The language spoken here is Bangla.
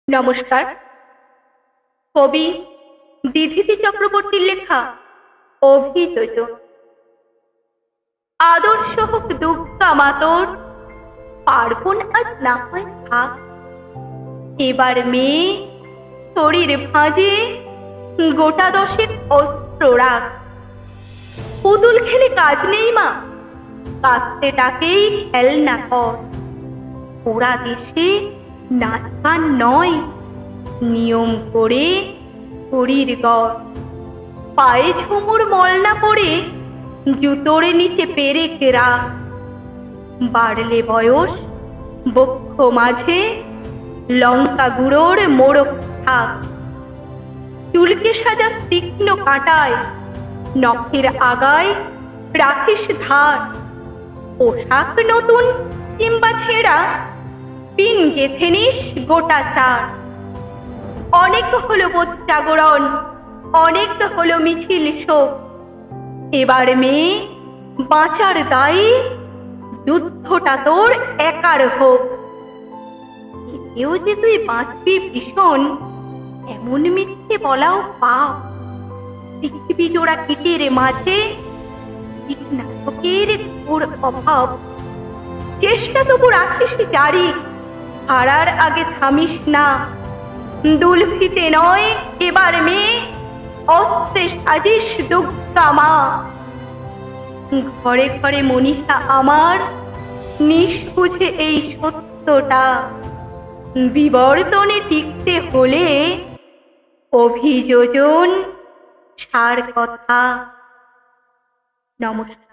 নমস্কার। কবি দিধিতি চক্রবর্তীর লেখা অভিযোজন। আদর্শ হোক দুর্গা মাতর, পার্বণ আজ না হয় থাক। এবার মেয়ে শরীর ভাঁজে গোটা দশেক অস্ত্র রাখ। পুতুল খেলে কাজ নেই মা, কাস্তেটাকেই খেলনা কর। ওরা দেশে নাচ গান নয়, নিয়ম করে শরীর গড়। পায়ে ঝুমুর মলনা পড়ে জুতোর নিচে পেরেক রাখ। বাড়লে বয়স বক্ষ মাঝে লঙ্কা গুঁড়োর মোড়ক থাক। চুলকে সাজা তীক্ষ্ণ কাঁটায়, নখের আগায় রাখিস ধার। পোশাক নতুন কিংবা ছেঁড়া, পিন গেথে নিস গোটা চার। অনেক হলো বোধ জাগরণ, অনেক হলো মিছিল শোক। এবার মেয়ে বাঁচার দায়ে যুদ্ধটা তোর একার হোক। এতেও যে তুই বাঁচবি ভীষণ, এমন মিথ্যে বলাও পাপ। পৃথিবী জোড়া কীটের মাঝে কীটনাশকের ঘোর অভাব। চেষ্টা তবু রাখিস জারি, হারার আগে থামিস না। দুলফিতে নয় এবার মেয়ে, অস্ত্রে সাজিস দুর্গা মা। ঘরে ঘরে মনীষা আমার, নিষ্বুঝে এই সত্যটা। বিবর্তনে টিকতে হলে অভিযোজন সার কথা। নমস্কার।